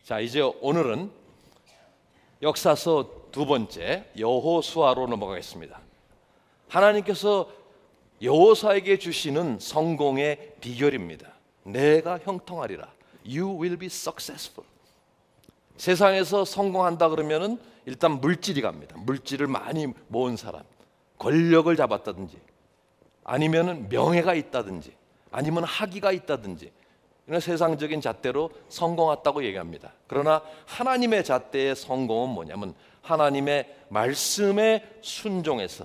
자, 이제 오늘은 역사서 두 번째 여호수아로 넘어가겠습니다. 하나님께서 여호수아에게 주시는 성공의 비결입니다. 내가 형통하리라. You will be successful. 세상에서 성공한다 그러면은 일단 물질이 갑니다. 물질을 많이 모은 사람, 권력을 잡았다든지, 아니면은 명예가 있다든지, 아니면 학위가 있다든지, 이런 세상적인 잣대로 성공했다고 얘기합니다. 그러나 하나님의 잣대의 성공은 뭐냐면 하나님의 말씀에 순종해서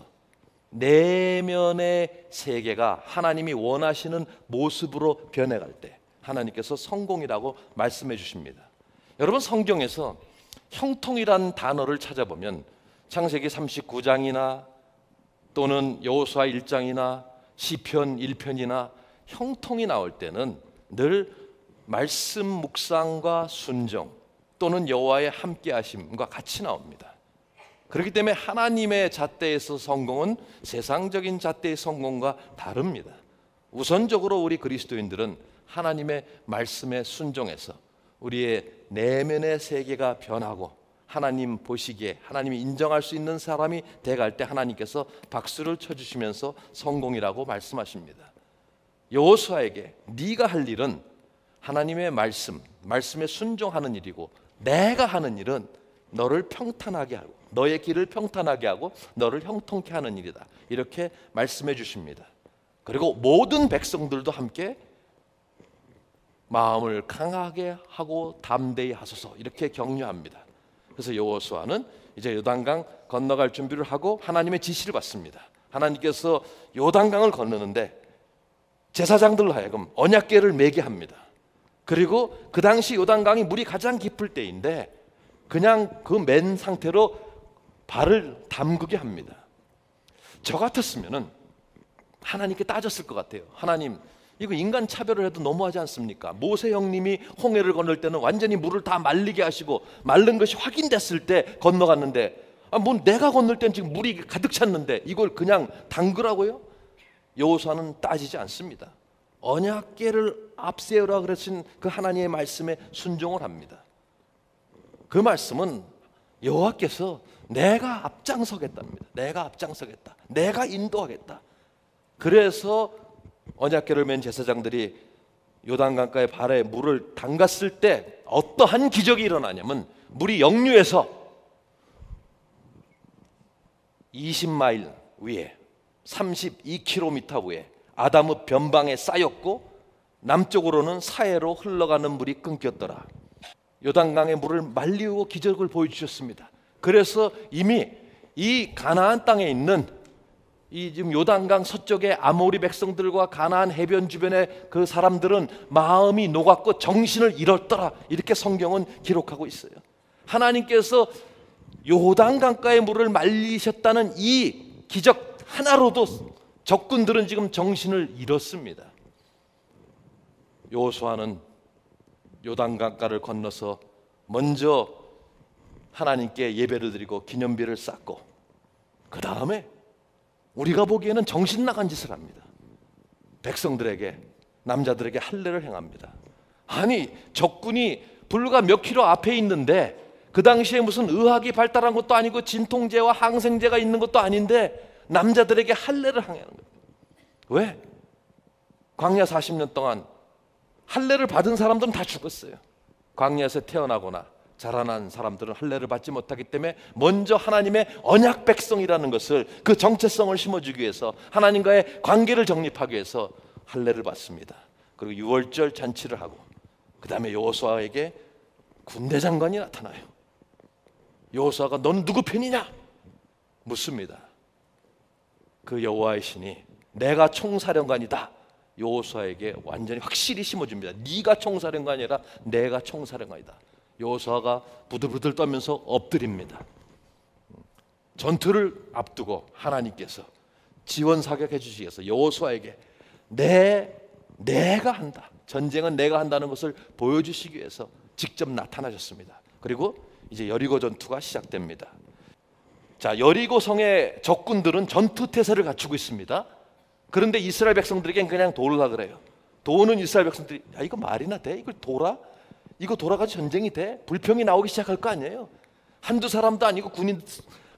내면의 세계가 하나님이 원하시는 모습으로 변해갈 때 하나님께서 성공이라고 말씀해 주십니다. 여러분, 성경에서 형통이란 단어를 찾아보면 창세기 39장이나 또는 여호수아 1장이나 시편 1편이나 형통이 나올 때는 늘 말씀 묵상과 순종 또는 여호와의 함께하심과 같이 나옵니다. 그렇기 때문에 하나님의 잣대에서 성공은 세상적인 잣대의 성공과 다릅니다. 우선적으로 우리 그리스도인들은 하나님의 말씀에 순종해서 우리의 내면의 세계가 변하고 하나님 보시기에 하나님이 인정할 수 있는 사람이 돼갈 때 하나님께서 박수를 쳐주시면서 성공이라고 말씀하십니다. 여호수아에게 네가 할 일은 하나님의 말씀에 순종하는 일이고, 내가 하는 일은 너를 평탄하게 하고 너의 길을 평탄하게 하고 너를 형통케 하는 일이다, 이렇게 말씀해 주십니다. 그리고 모든 백성들도 함께 마음을 강하게 하고 담대히 하소서, 이렇게 격려합니다. 그래서 여호수아는 이제 요단강 건너갈 준비를 하고 하나님의 지시를 받습니다. 하나님께서 요단강을 건너는데 제사장들로 하여금 언약궤를 매게 합니다. 그리고 그 당시 요단강이 물이 가장 깊을 때인데 그냥 그 맨 상태로 발을 담그게 합니다. 저 같았으면은 하나님께 따졌을 것 같아요. 하나님, 이거 인간 차별을 해도 너무하지 않습니까? 모세 형님이 홍해를 건널 때는 완전히 물을 다 말리게 하시고 마른 것이 확인됐을 때 건너갔는데, 뭐 내가 건널 땐 지금 물이 가득 찼는데 이걸 그냥 담그라고요? 여호수아는 따지지 않습니다. 언약궤를 앞세우라 그러신 그 하나님의 말씀에 순종을 합니다. 그 말씀은 여호와께서 내가 앞장서겠답니다. 내가 앞장서겠다, 내가 인도하겠다. 그래서 언약궤를 맨 제사장들이 요단강가의 발에 물을 담갔을 때 어떠한 기적이 일어나냐면 물이 역류해서 20마일 위에 32km 위에 아담의 변방에 쌓였고 남쪽으로는 사해로 흘러가는 물이 끊겼더라. 요단강의 물을 말리고 기적을 보여주셨습니다. 그래서 이미 이 가나안 땅에 있는 이 지금 요단강 서쪽의 아모리 백성들과 가나안 해변 주변의 그 사람들은 마음이 녹았고 정신을 잃었더라, 이렇게 성경은 기록하고 있어요. 하나님께서 요단강가의 물을 말리셨다는 이 기적 하나로도 적군들은 지금 정신을 잃었습니다. 여호수아는 요단강가를 건너서 먼저 하나님께 예배를 드리고 기념비를 쌓고, 그 다음에 우리가 보기에는 정신 나간 짓을 합니다. 백성들에게, 남자들에게 할례를 행합니다. 아니, 적군이 불과 몇 킬로 앞에 있는데 그 당시에 무슨 의학이 발달한 것도 아니고 진통제와 항생제가 있는 것도 아닌데 남자들에게 할례를 행하는 거예요. 왜? 광야 40년 동안 할례를 받은 사람들은 다 죽었어요. 광야에서 태어나거나 자라난 사람들은 할례를 받지 못하기 때문에 먼저 하나님의 언약 백성이라는 것을, 그 정체성을 심어주기 위해서, 하나님과의 관계를 정립하기 위해서 할례를 받습니다. 그리고 유월절 잔치를 하고, 그 다음에 여호수아에게 군대 장관이 나타나요. 여호수아가 넌 누구 편이냐? 묻습니다. 그 여호와의 신이 내가 총사령관이다, 여호수아에게 완전히 확실히 심어줍니다. 네가 총사령관이 아니라 내가 총사령관이다. 여호수아가 부들부들 떨면서 엎드립니다. 전투를 앞두고 하나님께서 지원 사격해 주시기 위해서 여호수아에게 내가 한다, 전쟁은 내가 한다는 것을 보여주시기 위해서 직접 나타나셨습니다. 그리고 이제 여리고 전투가 시작됩니다. 자, 여리고 성의 적군들은 전투 태세를 갖추고 있습니다. 그런데 이스라엘 백성들에겐 그냥 돌라 그래요. 도는 이스라엘 백성들이, 야, 이거 말이나 돼? 이걸 돌아? 이거 돌아가서 전쟁이 돼? 불평이 나오기 시작할 거 아니에요. 한두 사람도 아니고 군인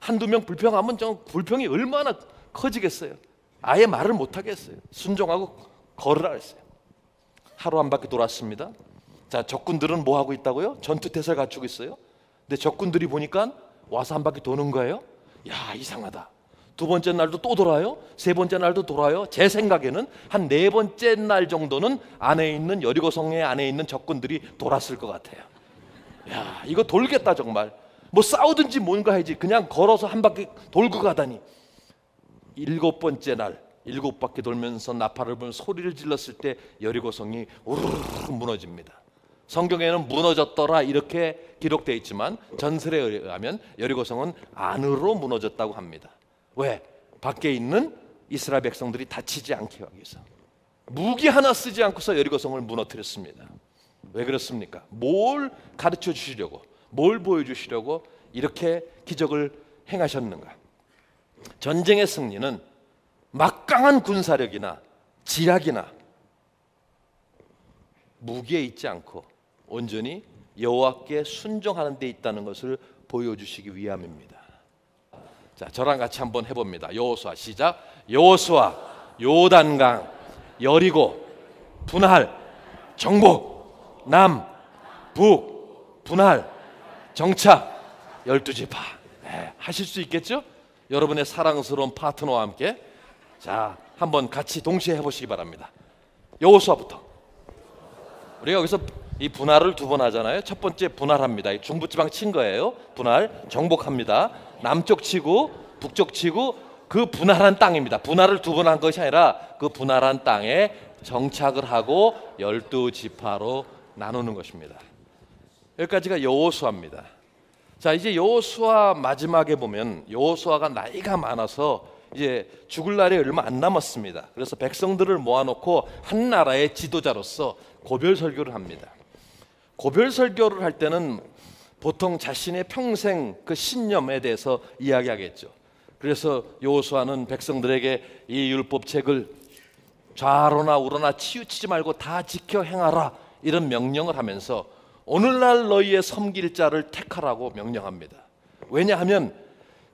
한두 명 불평하면 좀 불평이 얼마나 커지겠어요. 아예 말을 못 하겠어요. 순종하고 걸으라 했어요. 하루 한 바퀴 돌았습니다. 자, 적군들은 뭐 하고 있다고요? 전투태세를 갖추고 있어요. 근데 적군들이 보니까 와서 한 바퀴 도는 거예요. 야, 이상하다. 두 번째 날도 또 돌아요. 세 번째 날도 돌아요. 제 생각에는 한 네 번째 날 정도는 안에 있는 여리고성의 안에 있는 적군들이 돌았을 것 같아요. 야, 이거 돌겠다 정말. 뭐 싸우든지 뭔가 해야지. 그냥 걸어서 한 바퀴 돌고 가다니. 일곱 번째 날 일곱 바퀴 돌면서 나팔을 불며 소리를 질렀을 때 여리고성이 우르르 무너집니다. 성경에는 무너졌더라 이렇게 기록되어 있지만 전설에 의하면 여리고성은 안으로 무너졌다고 합니다. 왜? 밖에 있는 이스라엘 백성들이 다치지 않게 하기 위해서 무기 하나 쓰지 않고서 여리고성을 무너뜨렸습니다. 왜 그렇습니까? 뭘 가르쳐 주시려고, 뭘 보여주시려고 이렇게 기적을 행하셨는가? 전쟁의 승리는 막강한 군사력이나 지략이나 무기에 있지 않고 온전히 여호와께 순종하는 데 있다는 것을 보여주시기 위함입니다. 자, 저랑 같이 한번 해봅니다. 여호수아 시작. 여호수아 요단강 여리고 분할 정복 남 북 분할 정착 12지파. 하실 수 있겠죠? 여러분의 사랑스러운 파트너와 함께. 자, 한번 같이 동시에 해보시기 바랍니다. 여호수아부터. 우리가 여기서 이 분할을 두 번 하잖아요. 첫 번째 분할합니다. 중부지방 친 거예요. 분할 정복합니다. 남쪽 치고 북쪽 치고 그 분할한 땅입니다. 분할을 두 번 한 것이 아니라 그 분할한 땅에 정착을 하고 12지파로 나누는 것입니다. 여기까지가 여호수아입니다. 자, 이제 여호수아 마지막에 보면 여호수아가 나이가 많아서 이제 죽을 날이 얼마 안 남았습니다. 그래서 백성들을 모아놓고 한 나라의 지도자로서 고별 설교를 합니다. 고별 설교를 할 때는 보통 자신의 평생 그 신념에 대해서 이야기하겠죠. 그래서 여호수아는 백성들에게 이 율법책을 좌로나 우로나 치우치지 말고 다 지켜 행하라 이런 명령을 하면서 오늘날 너희의 섬길 자를 택하라고 명령합니다. 왜냐하면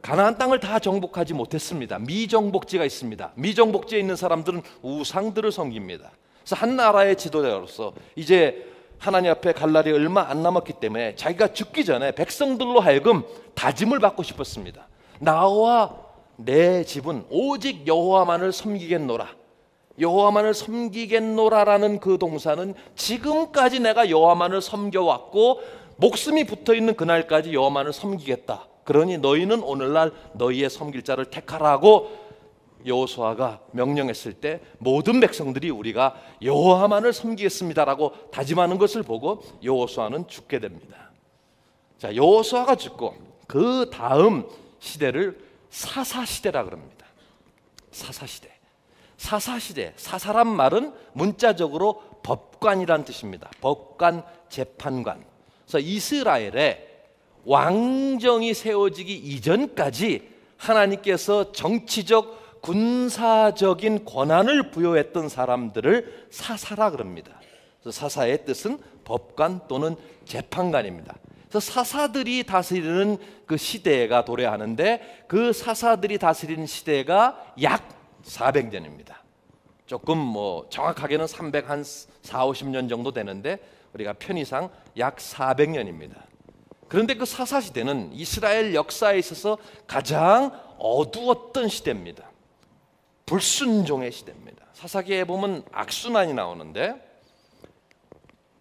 가나안 땅을 다 정복하지 못했습니다. 미정복지가 있습니다. 미정복지에 있는 사람들은 우상들을 섬깁니다. 그래서 한 나라의 지도자로서 이제 하나님 앞에 갈 날이 얼마 안 남았기 때문에 자기가 죽기 전에 백성들로 하여금 다짐을 받고 싶었습니다. 나와 내 집은 오직 여호와만을 섬기겠노라. 여호와만을 섬기겠노라라는 그 동사는 지금까지 내가 여호와만을 섬겨왔고 목숨이 붙어있는 그날까지 여호와만을 섬기겠다. 그러니 너희는 오늘날 너희의 섬길 자를 택하라고 여호수아가 명령했을 때 모든 백성들이 우리가 여호와만을 섬기겠습니다라고 다짐하는 것을 보고 여호수아는 죽게 됩니다. 자, 여호수아가 죽고 그 다음 시대를 사사시대라 그럽니다. 사사시대. 사사시대, 사사란 말은 문자적으로 법관이란 뜻입니다. 법관, 재판관. 그래서 이스라엘에 왕정이 세워지기 이전까지 하나님께서 정치적, 군사적인 권한을 부여했던 사람들을 사사라 그럽니다. 그래서 사사의 뜻은 법관 또는 재판관입니다. 그래서 사사들이 다스리는 그 시대가 도래하는데 그 사사들이 다스리는 시대가 약 400년입니다. 조금 뭐 정확하게는 300한 4, 50년 정도 되는데 우리가 편의상 약 400년입니다. 그런데 그 사사시대는 이스라엘 역사에 있어서 가장 어두웠던 시대입니다. 불순종의 시대입니다. 사사기에 보면 악순환이 나오는데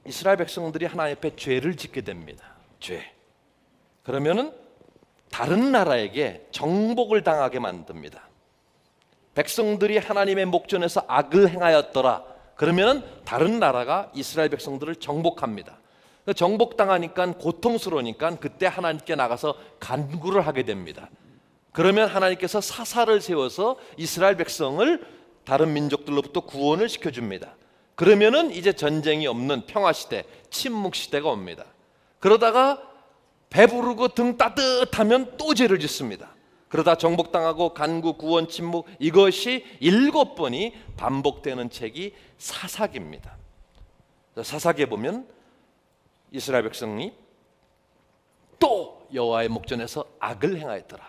이스라엘 백성들이 하나님 앞에 죄를 짓게 됩니다. 죄. 그러면은 다른 나라에게 정복을 당하게 만듭니다. 백성들이 하나님의 목전에서 악을 행하였더라. 그러면은 다른 나라가 이스라엘 백성들을 정복합니다. 정복당하니까 고통스러우니까 그때 하나님께 나가서 간구를 하게 됩니다. 그러면 하나님께서 사사를 세워서 이스라엘 백성을 다른 민족들로부터 구원을 시켜줍니다. 그러면은 이제 전쟁이 없는 평화시대, 침묵시대가 옵니다. 그러다가 배부르고 등 따뜻하면 또 죄를 짓습니다. 그러다 정복당하고 간구, 구원, 침묵 이것이 7번이 반복되는 책이 사사기입니다. 사사기에 보면 이스라엘 백성이 또 여호와의 목전에서 악을 행하였더라.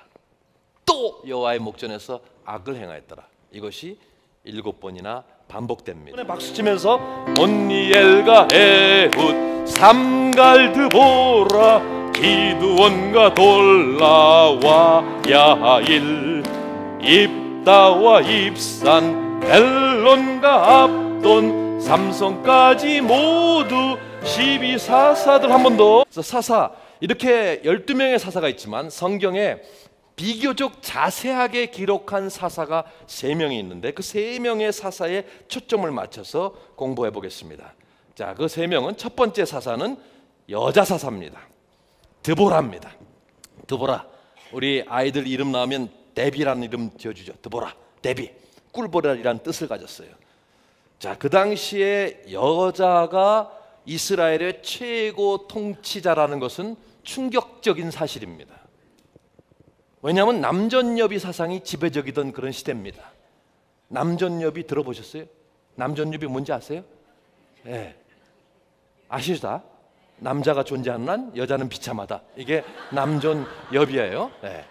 또 여호와의 목전에서 악을 행하였더라. 이것이 7번이나 반복됩니다. 박수 치면서 온니엘과 에훗 삼갈 드보라 기드온과 돌라와 야일 입다와 입산 벨론과 압돈 삼손까지 모두 12사사들. 한 번 더. 사사, 이렇게 12명의 사사가 있지만 성경에 비교적 자세하게 기록한 사사가 3명이 있는데 그 3명의 사사에 초점을 맞춰서 공부해 보겠습니다. 자, 그 3명은, 첫 번째 사사는 여자 사사입니다. 드보라입니다. 드보라, 우리 아이들 이름 나오면 데비라는 이름 지어주죠. 드보라, 데비, 꿀보라리라는 뜻을 가졌어요. 자, 그 당시에 여자가 이스라엘의 최고 통치자라는 것은 충격적인 사실입니다. 왜냐하면 남전여비 사상이 지배적이던 그런 시대입니다. 남전여비 들어보셨어요? 남전여비 뭔지 아세요? 네. 아시죠? 남자가 존재하는 한 여자는 비참하다. 이게 남전여비예요. 네.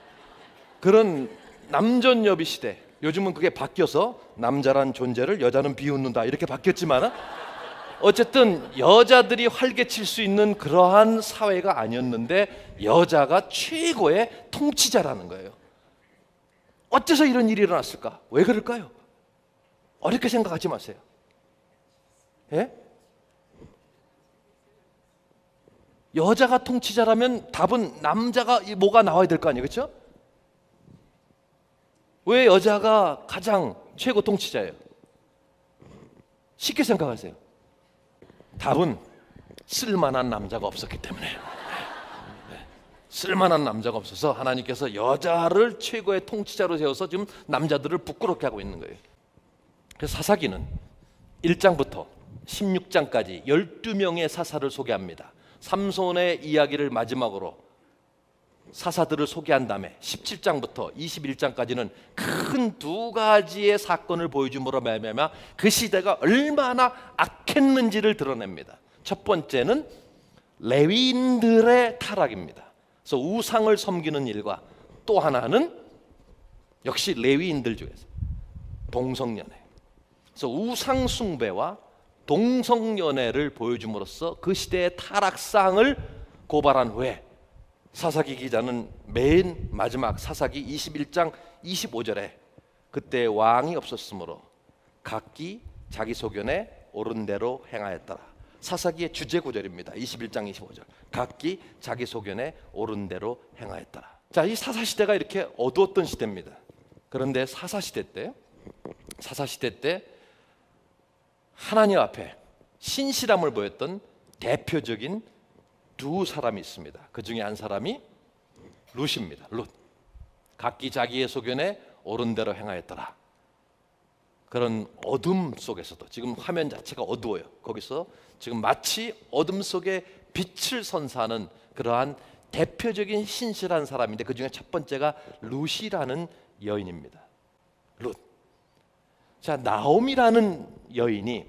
그런 남전여비 시대, 요즘은 그게 바뀌어서 남자란 존재를 여자는 비웃는다 이렇게 바뀌었지만 어쨌든 여자들이 활개칠 수 있는 그러한 사회가 아니었는데 여자가 최고의 통치자라는 거예요. 어째서 이런 일이 일어났을까? 왜 그럴까요? 어렵게 생각하지 마세요. 예? 여자가 통치자라면 답은 남자가 뭐가 나와야 될 거 아니에요, 그렇죠? 왜 여자가 가장 최고 통치자예요? 쉽게 생각하세요. 답은 쓸만한 남자가 없었기 때문에. 쓸만한 남자가 없어서 하나님께서 여자를 최고의 통치자로 세워서 지금 남자들을 부끄럽게 하고 있는 거예요. 그래서 사사기는 1장부터 16장까지 12명의 사사를 소개합니다. 삼손의 이야기를 마지막으로 사사들을 소개한 다음에 17장부터 21장까지는 큰 2가지의 사건을 보여줌으로 말미암아 그 시대가 얼마나 악했는지를 드러냅니다. 첫 번째는 레위인들의 타락입니다. 그래서 우상을 섬기는 일과 또 하나는 역시 레위인들 중에서 동성연애. 그래서 우상 숭배와 동성연애를 보여줌으로써 그 시대의 타락상을 고발한 후에 사사기 기자는 맨 마지막 사사기 21장 25절에 그때 왕이 없었으므로 각기 자기 소견에 옳은 대로 행하였더라. 사사기의 주제 구절입니다. 21장 25절. 각기 자기 소견에 옳은 대로 행하였더라. 자, 이 사사 시대가 이렇게 어두웠던 시대입니다. 그런데 사사 시대 때 하나님 앞에 신실함을 보였던 대표적인 2 사람이 있습니다. 그 중에 한 사람이 룻입니다. 룻. 각기 자기의 소견에 옳은 대로 행하였더라. 그런 어둠 속에서도, 지금 화면 자체가 어두워요. 거기서 지금 마치 어둠 속에 빛을 선사하는 그러한 대표적인 신실한 사람인데 그 중에 첫 번째가 룻이라는 여인입니다. 룻. 자, 나옴이라는 여인이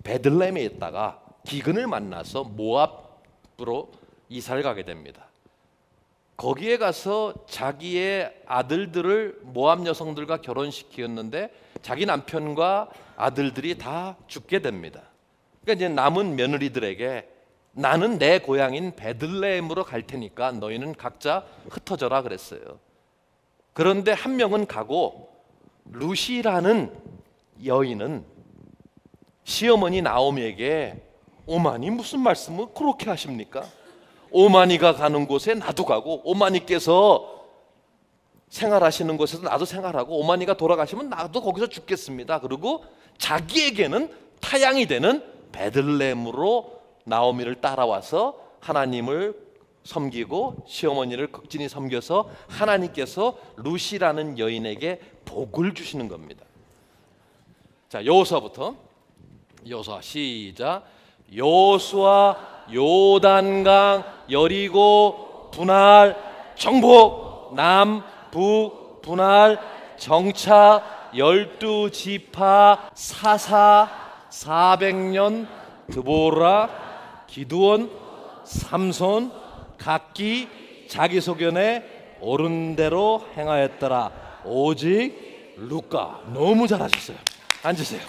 베들레헴에 있다가 기근을 만나서 모압으로 이사를 가게 됩니다. 거기에 가서 자기의 아들들을 모압 여성들과 결혼시켰는데 자기 남편과 아들들이 다 죽게 됩니다. 그러니까 이제 남은 며느리들에게 나는 내 고향인 베들레헴으로 갈 테니까 너희는 각자 흩어져라 그랬어요. 그런데 한 명은 가고 룻이라는 여인은 시어머니 나오미에게 오마니 무슨 말씀을 그렇게 하십니까? 오마니가 가는 곳에 나도 가고 오마니께서 생활하시는 곳에서 나도 생활하고 오마니가 돌아가시면 나도 거기서 죽겠습니다. 그리고 자기에게는 타양이 되는 베들레헴으로 나오미를 따라와서 하나님을 섬기고 시어머니를 극진히 섬겨서 하나님께서 룻이라는 여인에게 복을 주시는 겁니다. 자, 여호수아부터. 여호수아 시작. 여호수아 요단강 여리고 분할 정복 남북 분할 정차 12지파 사사 400년 드보라 기드온 삼손 각기 자기 소견에 옳은 대로 행하였더라. 오직 루카. 너무 잘하셨어요. 앉으세요.